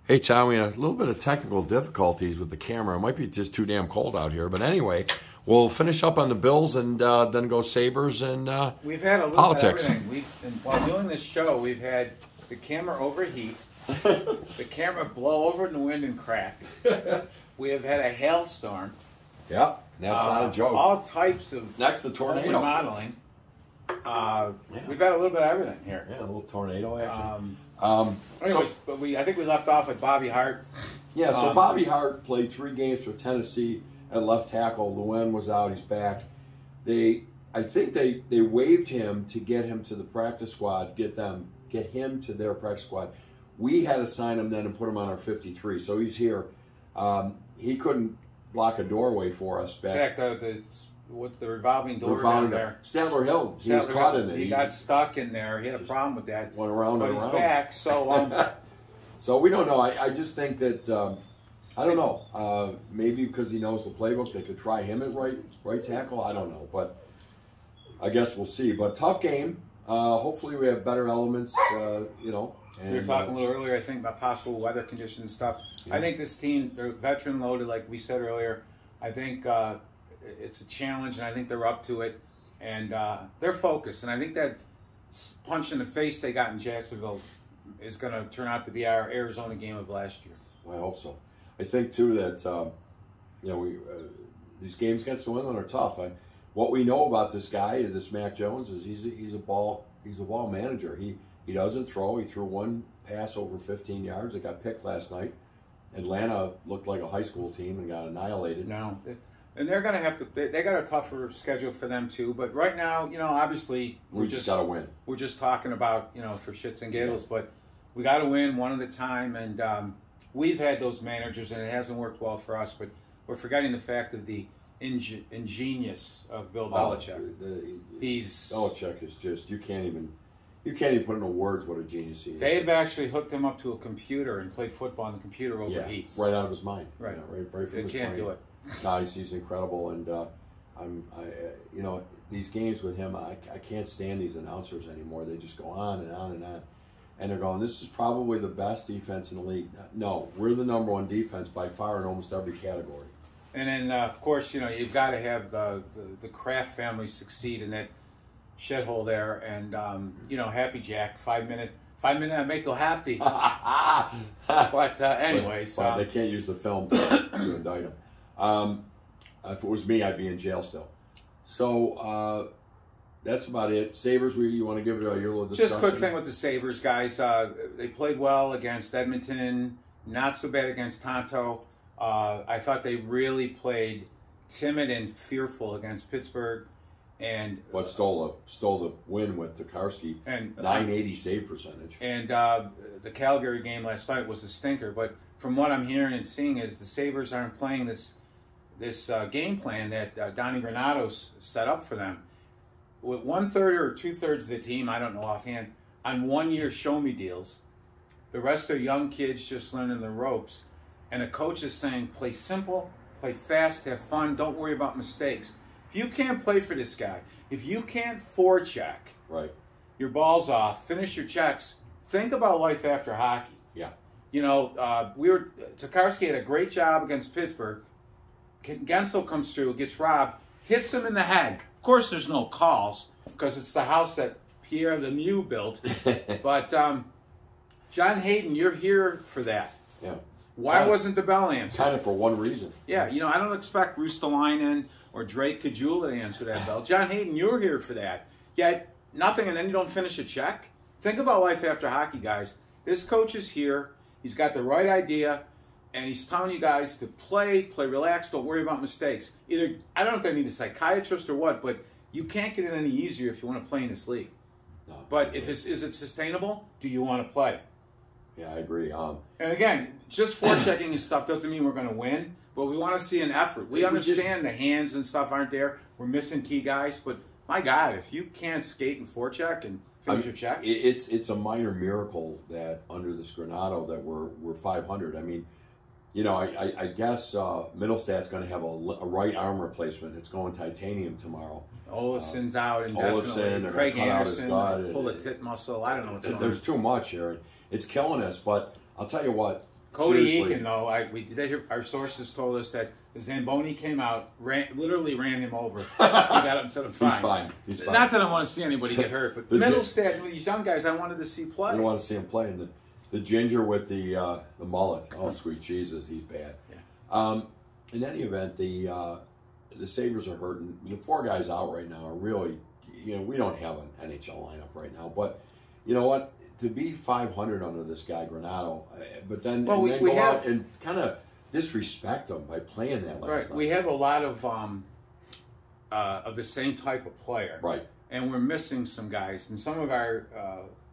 Hey, Tom, we had a little bit of technical difficulties with the camera. It might be just too damn cold out here. But anyway, we'll finish up on the Bills and then go Sabres and we've had a little politics. bit of everything. While doing this show, we've had the camera overheat, the camera blow over in the wind and crack. We have had a hailstorm. Yep, that's not a joke. All types of Next to tornado. remodeling. We've had a little bit of everything here. Yeah, a little tornado action. Anyways, but I think we left off with Bobby Hart. Yeah, so Bobby Hart played 3 games for Tennessee at left tackle. Lewin was out; he's back. I think they waived him to get him to the practice squad, get him to their practice squad. We had to sign him then and put him on our 53, so he's here. He couldn't block a doorway for us back. In fact, with the revolving door down there. Statler Hill, he was caught in it. He got stuck in there. He had a problem with that. Went around and around. He's back, so... So we don't know. I just think that, I don't know. Maybe because he knows the playbook, they could try him at right tackle. I don't know. But I guess we'll see. But tough game. Hopefully we have better elements, you know. And, we were talking a little earlier, I think, about possible weather conditions and stuff. Yeah. I think this team, they're veteran loaded, like we said earlier. I think it's a challenge, and I think they're up to it. And they're focused. And I think that punch in the face they got in Jacksonville is going to turn out to be our Arizona game of last year. Well, I hope so. I think, too, that, you know, these games against New England are tough. What we know about this guy, this Mac Jones, is he's a ball manager. He doesn't throw. He threw 1 pass over 15 yards. It got picked last night. Atlanta looked like a high school team and got annihilated. No. And they're going to have to, they got a tougher schedule for them too. But right now, you know, obviously, we just got to win. We're just talking about, you know, for shits and giggles. Yeah. But we got to win one at a time. And we've had those managers, and it hasn't worked well for us. But we're forgetting the fact of the ingenious of Bill Belichick. Belichick is just, you can't even put into words what a genius he is. They've actually hooked him up to a computer and played football on the computer overheats. Yeah, right out of his mind. Right. Yeah, right from his can't brain. Do it. No, he's incredible, and you know, these games with him, I can't stand these announcers anymore. They just go on and on and on, and they're going, "This is probably the best defense in the league." No, we're the #1 defense by far in almost every category. And then, of course, you know, you've got to have the Kraft family succeed in that shithole there, and you know, Happy Jack, 5 minute, I make you happy. But anyways, but they can't use the film to indict him. If it was me, I'd be in jail still. So that's about it. Sabres, you want to give it your little discussion? Just a quick thing with the Sabres, guys. They played well against Edmonton, not so bad against Tonto. I thought they really played timid and fearful against Pittsburgh. And what stole the win with Tokarski, and 980 save percentage. And the Calgary game last night was a stinker. But from what I'm hearing and seeing is the Sabres aren't playing this game plan that Donnie Granado's set up for them. With 1/3 or 2/3 of the team, I don't know offhand, on 1-year show-me deals. The rest are young kids just learning the ropes. And the coach is saying, play simple, play fast, have fun, don't worry about mistakes. If you can't play for this guy, if you can't forecheck your balls off, finish your checks, think about life after hockey. Yeah. You know, Tokarski had a great job against Pittsburgh. Gensel comes through, gets robbed, hits him in the head. Of course, there's no calls because it's the house that Pierre Lemieux built. But John Hayden, you're here for that. Yeah. Why wasn't the bell answered? Kind of for one reason. Yeah, you know, I don't expect Rustalainen or Drake Kajula to answer that bell. John Hayden, you're here for that. Yet, nothing, and then you don't finish a check? Think about life after hockey, guys. This coach is here. He's got the right idea, and he's telling you guys to play relaxed, don't worry about mistakes. Either, I don't know if they need a psychiatrist or what, but you can't get it any easier if you want to play in this league. No, but is it sustainable? Do you want to play? Yeah, I agree. And again, just forechecking and stuff doesn't mean we're going to win, but we want to see an effort. We understand the hands and stuff aren't there. We're missing key guys, but my God, if you can't skate and forecheck and finish your check, it's a minor miracle that under this Granado that we're 500. I mean, you know, I guess Middlestad's going to have a right arm replacement. It's going titanium tomorrow. Olison's out indefinitely. Craig Anderson pull a tit muscle. I don't know what's going on. There's too much here. It's killing us, but I'll tell you what, Cody seriously. Eakin, though, our sources told us that Zamboni came out, literally ran him over. He got up to the fine. He's fine. Not that I want to see anybody get hurt, but Middlestad, these young guys, I wanted to see play. You want to see him play. And the ginger with the mullet. Oh, sweet Jesus, he's bad. Yeah. In any event, the Sabres are hurting. The 4 guys out right now are really, we don't have an NHL lineup right now. But you know what? To be 500 under this guy Granato, but then, go out and kind of disrespect him by playing that last night. We have a lot of the same type of player. Right. And we're missing some guys. And some of our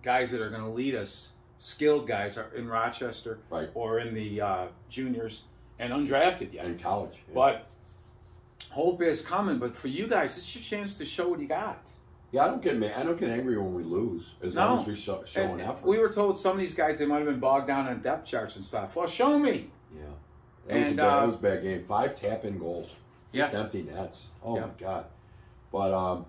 guys that are going to lead us, skilled guys, are in Rochester or in the juniors and undrafted yet. In college. Yeah. But hope is coming. But for you guys, it's your chance to show what you got. Yeah, I don't get mad. I don't get angry when we lose, as long as we show an effort. We were told some of these guys, they might have been bogged down on depth charts and stuff. Well, show me. Yeah. That was a bad game. 5 tap-in goals. Just empty nets. Oh, my God. But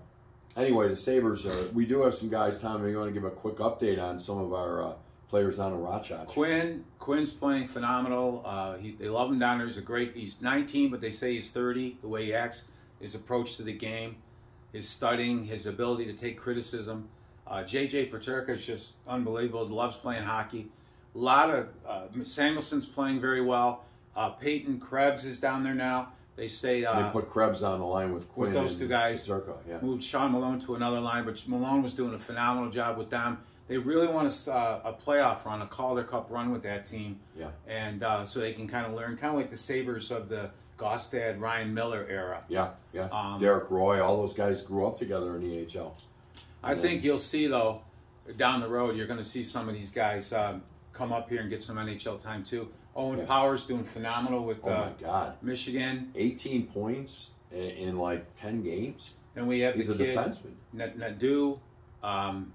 anyway, the Sabres, we do have some guys, Tom, we want to give a quick update on some of our players down in Rochester. Quinn's playing phenomenal. They love him down there. He's 19, but they say he's 30, the way he acts, his approach to the game, his studying, his ability to take criticism. J.J. Paterka is just unbelievable. He loves playing hockey. A lot of Samuelson's playing very well. Peyton Krebs is down there now. They say they put Krebs on the line with Quinn. With those 2 guys. Paterka, moved Sean Malone to another line, but Malone was doing a phenomenal job with them. They really want a playoff run, a Calder Cup run with that team. Yeah. And so they can kind of learn, kind of like the Sabres of the Gaustad, Ryan Miller era. Yeah. Derek Roy, all those guys grew up together in the AHL. I think you'll see, though, down the road, you're going to see some of these guys come up here and get some NHL time, too. Owen Powers doing phenomenal with Michigan. 18 points in like 10 games. And we have He's the a kid, defenseman. Nadu,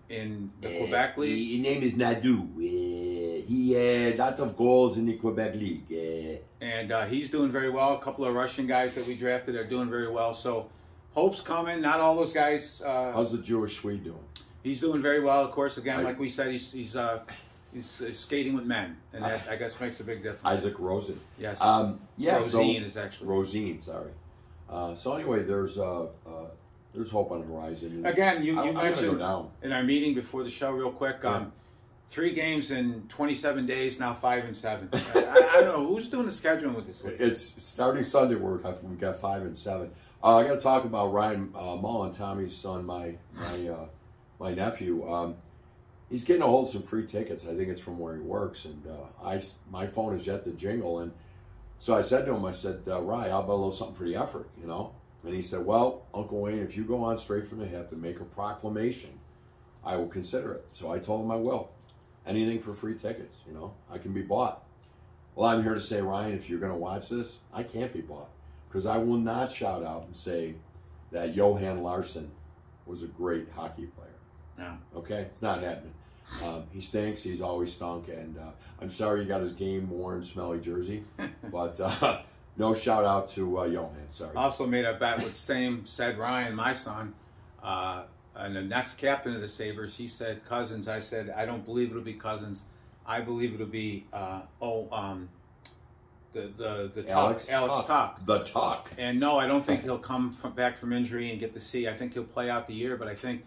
in the Quebec League. His name is Nadu. He had lots of goals in the Quebec League. And he's doing very well. A couple of Russian guys that we drafted are doing very well. So hope's coming. Not all those guys. How's the Jewish Swede doing? He's doing very well. Of course, again, like we said, he's skating with men, and that I guess makes a big difference. Isaac Rosen. Yes. Rosine is actually. Rosine, sorry. So anyway, there's hope on the horizon. Again, you mentioned go in our meeting before the show, real quick. 3 games in 27 days, now 5 and 7. I don't know who's doing the scheduling with this league. It's starting Sunday. We've got 5 and 7. I got to talk about Ryan Mullen, Tommy's son, my nephew. He's getting a hold of some free tickets. I think it's from where he works, and my phone is yet to jingle. And so I said to him, Ryan, how about a little something for the effort, And he said, well, Uncle Wayne, if you go on straight from the hip and make a proclamation, I will consider it. So I told him I will. Anything for free tickets, I can be bought. Well, I'm here to say, Ryan, if you're going to watch this, I can't be bought. Because I will not shout out and say that Johan Larsson was a great hockey player. No. Okay? It's not happening. He stinks. He's always stunk. And I'm sorry you got his game-worn, smelly jersey. But no shout out to Johan. Sorry. Also made a bet with said Ryan, my son, and the next captain of the Sabres. He said Cousins. I said, I don't believe it'll be Cousins. I believe it'll be the Alex Tuck. The Tuck. And no, I don't think he'll come back from injury and get to see. I think he'll play out the year, but I think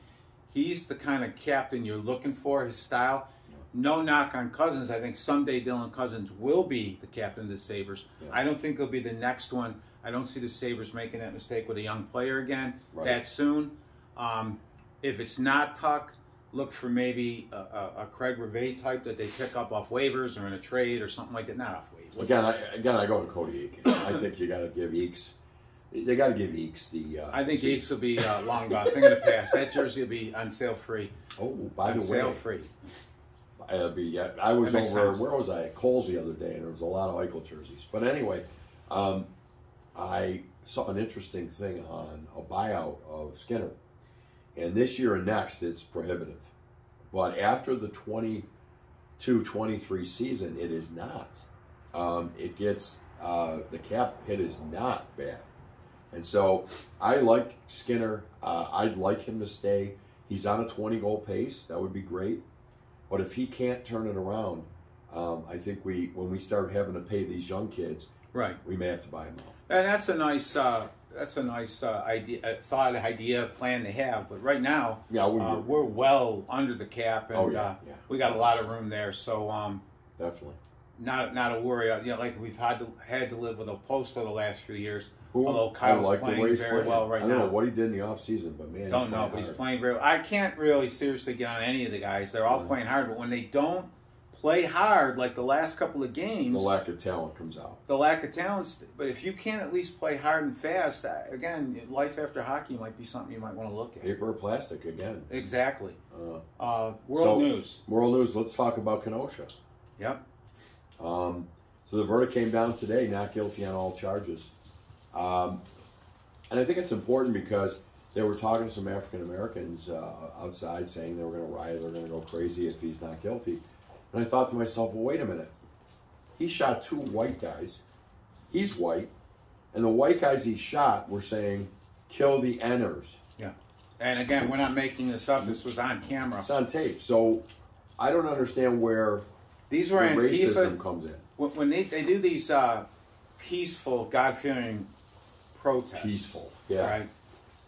he's the kind of captain you're looking for, his style. No knock on Cousins. I think someday Dylan Cousins will be the captain of the Sabres. Yeah. I don't think he'll be the next one. I don't see the Sabres making that mistake with a young player again that soon. If it's not Tuck, look for maybe a Craig Rivet type that they pick up off waivers or in a trade or something like that. Not off waivers. Again, I go to Cody Eakin. I think you got to give Eakes. They got to give Eakes the. I think Eakes will be long gone. Thing of the past. That jersey will be on sale free. Oh, by the way, sale free. I was over. Where was I? At Kohl's the other day, and there was a lot of Eichel jerseys. But anyway, I saw an interesting thing on a buyout of Skinner, and this year and next it's prohibitive. But after the 22-23 season, it is not. It gets the cap hit is not bad. And so I like Skinner. I'd like him to stay. He's on a 20-goal pace. That would be great. But if he can't turn it around, I think when we start having to pay these young kids, right, we may have to buy them out. And that's a nice plan to have. But right now, yeah, we're well under the cap, and we got a lot of room there. So definitely not a worry. Like we've had to live with Oposto the last few years. Although Kyle's like playing very well right now. I don't know what he did in the offseason, but man, don't know. But he's playing very well. I can't really seriously get on any of the guys. They're all playing hard, but when they don't play hard like the last couple of games, the lack of talent comes out. The lack of talent. But if you can't at least play hard and fast, again, life after hockey might be something you might want to look at. Paper or plastic again. Exactly. World news. World news. Let's talk about Kenosha. Yep. So the verdict came down today, not guilty on all charges. And I think it's important because they were talking to some African Americans outside saying they were going to riot, they're going to go crazy if he's not guilty. And I thought to myself, well, wait a minute. He shot 2 white guys. He's white. And the white guys he shot were saying, kill the Enners. Yeah. And again, we're not making this up. This was on camera. It's on tape. So I don't understand where these were the racism comes in. When they do these peaceful, God-fearing protests. Peaceful, yeah. Right?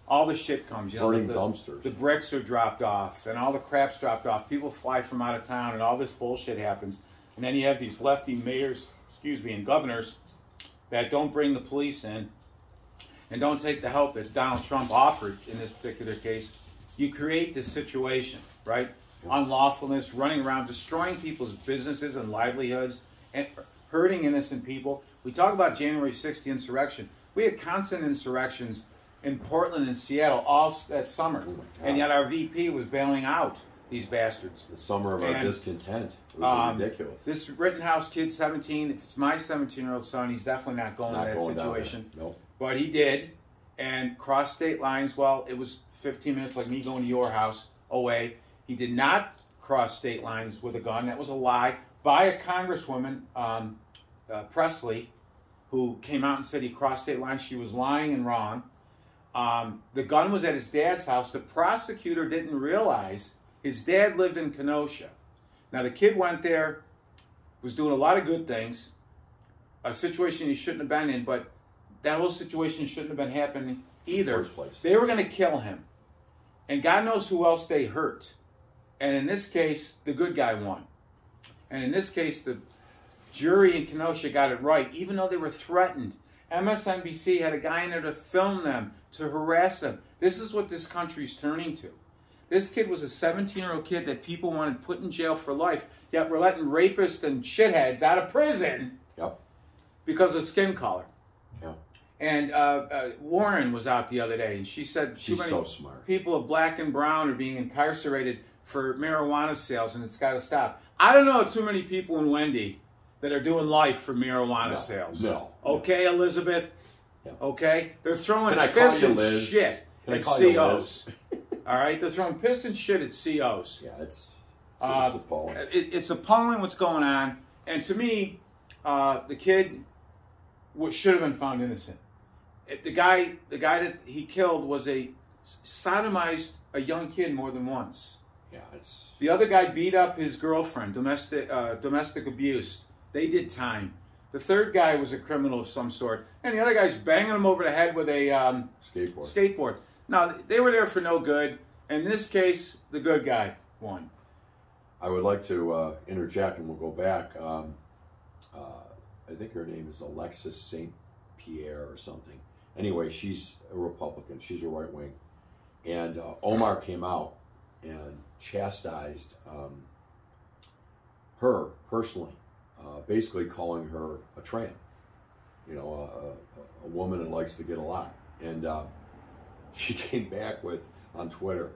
All the shit comes. Burning dumpsters. The bricks are dropped off, and all the crap's dropped off. People fly from out of town, and all this bullshit happens. And then you have these lefty mayors, and governors that don't bring the police in and don't take the help that Donald Trump offered in this particular case. You create this situation, right? Yeah. Unlawfulness, running around, destroying people's businesses and livelihoods, and hurting innocent people. We talk about January 6th, the insurrection. We had constant insurrections in Portland and Seattle all that summer, and yet our VP was bailing out these bastards. The summer of our discontent. It was ridiculous. This Rittenhouse kid, 17, if it's my 17-year-old son, he's definitely not going to that situation. Nope. But he did, and crossed state lines. Well, it was 15 minutes like me going to your house away. He did not cross state lines with a gun. That was a lie by a congresswoman, Presley, who came out and said he crossed state lines. She was lying and wrong. The gun was at his dad's house. The prosecutor didn't realize his dad lived in Kenosha. Now, the kid went there, was doing a lot of good things, a situation he shouldn't have been in, but that whole situation shouldn't have been happening either. First place. They were going to kill him. And God knows who else they hurt. And in this case, the good guy won. And in this case, the jury in Kenosha got it right, even though they were threatened. MSNBC had a guy in there to film them, to harass them. This is what this country's turning to. This kid was a 17-year-old kid that people wanted put in jail for life, yet we're letting rapists and shitheads out of prison because of skin color. Yeah. And Warren was out the other day, and she said she's so smart. People of black and brown are being incarcerated for marijuana sales, and it's got to stop. I don't know too many people in Wendy that are doing life for marijuana sales. No. Okay, Elizabeth? Yeah. Okay? They're throwing piss and shit at COs. All right? They're throwing piss and shit at COs. Yeah, it's appalling. It's appalling what's going on. And to me, the kid should have been found innocent. The guy that he killed was sodomized a young kid more than once. Yeah, it's... The other guy beat up his girlfriend, domestic abuse. They did time. The third guy was a criminal of some sort. And the other guy's banging him over the head with a skateboard. Now, they were there for no good. In this case, the good guy won. I would like to interject, and we'll go back. I think her name is Alexis St. Pierre or something. Anyway, she's a Republican. She's a right wing. And Omar came out and chastised her personally, basically calling her a tramp, a woman that likes to get a lot. And she came back with, on Twitter,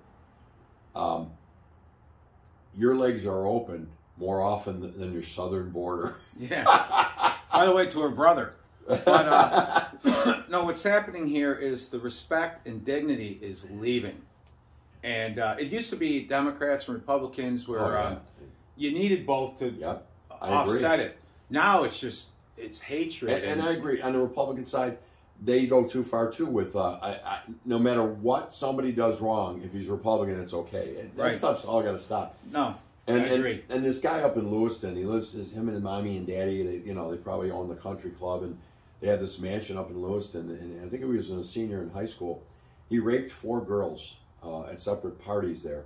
your legs are open more often than your southern border. Yeah. By the way, to her brother. But no, what's happening here is the respect and dignity is leaving. And it used to be Democrats and Republicans where you needed both to offset it. Now it's just, it's hatred. And I agree. On the Republican side, they go too far too with, no matter what somebody does wrong, if he's Republican, it's okay. That stuff's all got to stop. No. And, I agree. And this guy up in Lewiston, he lives, him and his mommy and daddy, they probably own the country club, and they had this mansion up in Lewiston, and I think he was a senior in high school. He raped 4 girls at separate parties there.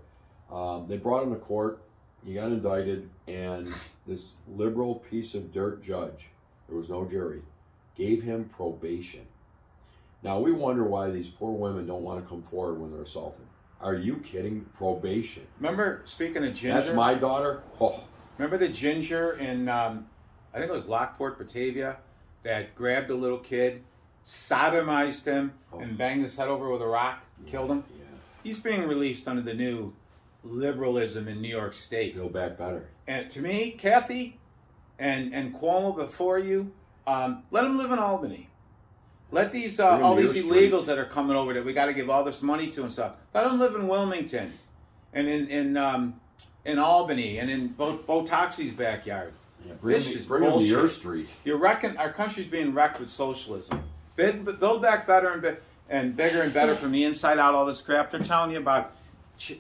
They brought him to court. He got indicted, and this liberal piece of dirt judge, there was no jury, gave him probation. Now, we wonder why these poor women don't want to come forward when they're assaulted. Are you kidding? Probation. Remember, speaking of ginger? That's my daughter? Oh. Remember the ginger in, I think it was Lockport, Batavia, that grabbed a little kid, sodomized him, and banged his head over with a rock, killed him? Yeah. He's being released under the new liberalism in New York State. Build back better. And to me, Kathy and Cuomo before you, let them live in Albany. Let these all these illegals that are coming over that we got to give all this money to and stuff. Let them live in Wilmington, and in Albany, and in Botoxi's backyard. Yeah, bring them to your street. You're wrecking our country's being wrecked with socialism. Build back better and bigger and better from the inside out. All this crap they're telling you about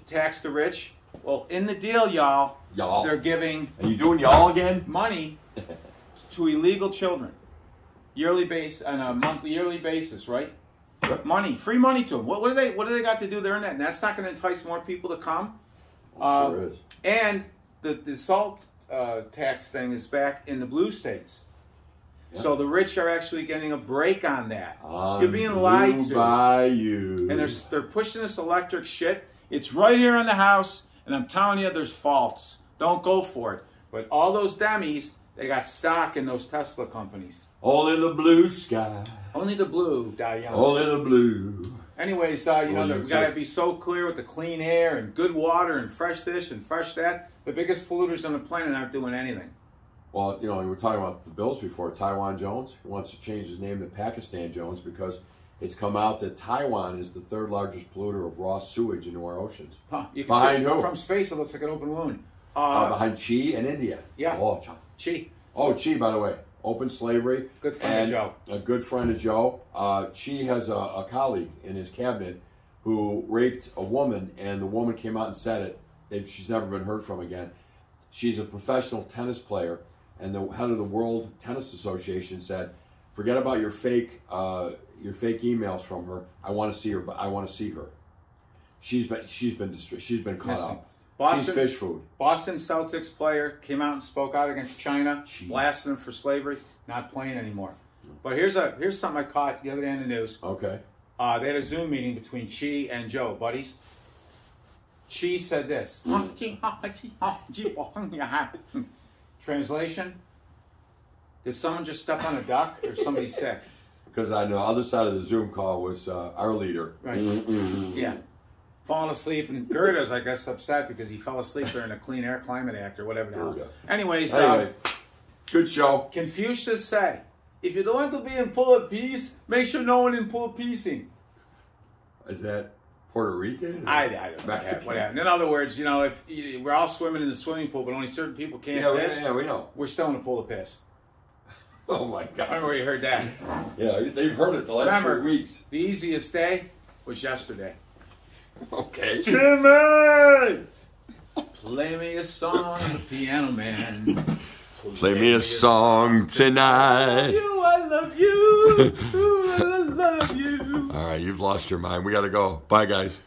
tax the rich. Well, in the deal, y'all, they're giving. Are you doing y'all again? Money to illegal children. On a yearly basis, right? Sure. Free money to them. What do they got to do there in that? And that's not going to entice more people to come. Sure is. And the salt tax thing is back in the blue states. Yeah. So the rich are actually getting a break on that. You're being lied to. By you. And they're pushing this electric shit. It's right here in the house, and I'm telling you, there's faults. Don't go for it. But all those dummies, they got stock in those Tesla companies. All in the blue sky. Only the blue, Diane. All in the blue. Anyways, we got to be so clear with the clean air and good water and fresh this and fresh that. The biggest polluters on the planet aren't doing anything. Well, we were talking about the Bills before. Taiwan Jones, he wants to change his name to Pakistan Jones because it's come out that Taiwan is the 3rd largest polluter of raw sewage into our oceans. Huh. Behind who? From space, it looks like an open wound. Behind Chi and India. Yeah. Oh, Chi. Oh, Chi, by the way. Open slavery. Good friend of Joe. A good friend of Joe. Chi has a colleague in his cabinet who raped a woman, and the woman came out and said it. She's never been heard from again. She's a professional tennis player, and the head of the World Tennis Association said, "Forget about your fake emails from her. I want to see her. I want to see her." She's been caught up. She's fish food. Boston Celtics player came out and spoke out against China, blasting them for slavery, not playing anymore. But here's something I caught the other day in the news. Okay. They had a Zoom meeting between Chi and Joe, buddies. Chi said this. Translation: did someone just step on a duck or somebody sick? Because on the other side of the Zoom call was our leader. Right. Yeah. Falling asleep, and Gerda's, I guess, upset because he fell asleep during a Clean Air Climate Act or whatever the hell. Anyways, good show. Confucius said, if you don't want to be in full of peace, make sure no one in full of piecing. Is that Puerto Rican? I don't know. Whatever. In other words, if we're all swimming in the swimming pool, but only certain people can't piss. Yeah, we know. We're still in a pool of piss. Oh, my God. I don't know where you heard that. Yeah, they've heard it the last 3 weeks. The easiest day was yesterday. Okay. Jimmy! Play me a song on the piano, man. Play me a song tonight. I love you. I love you. All right, you've lost your mind. We got to go. Bye, guys.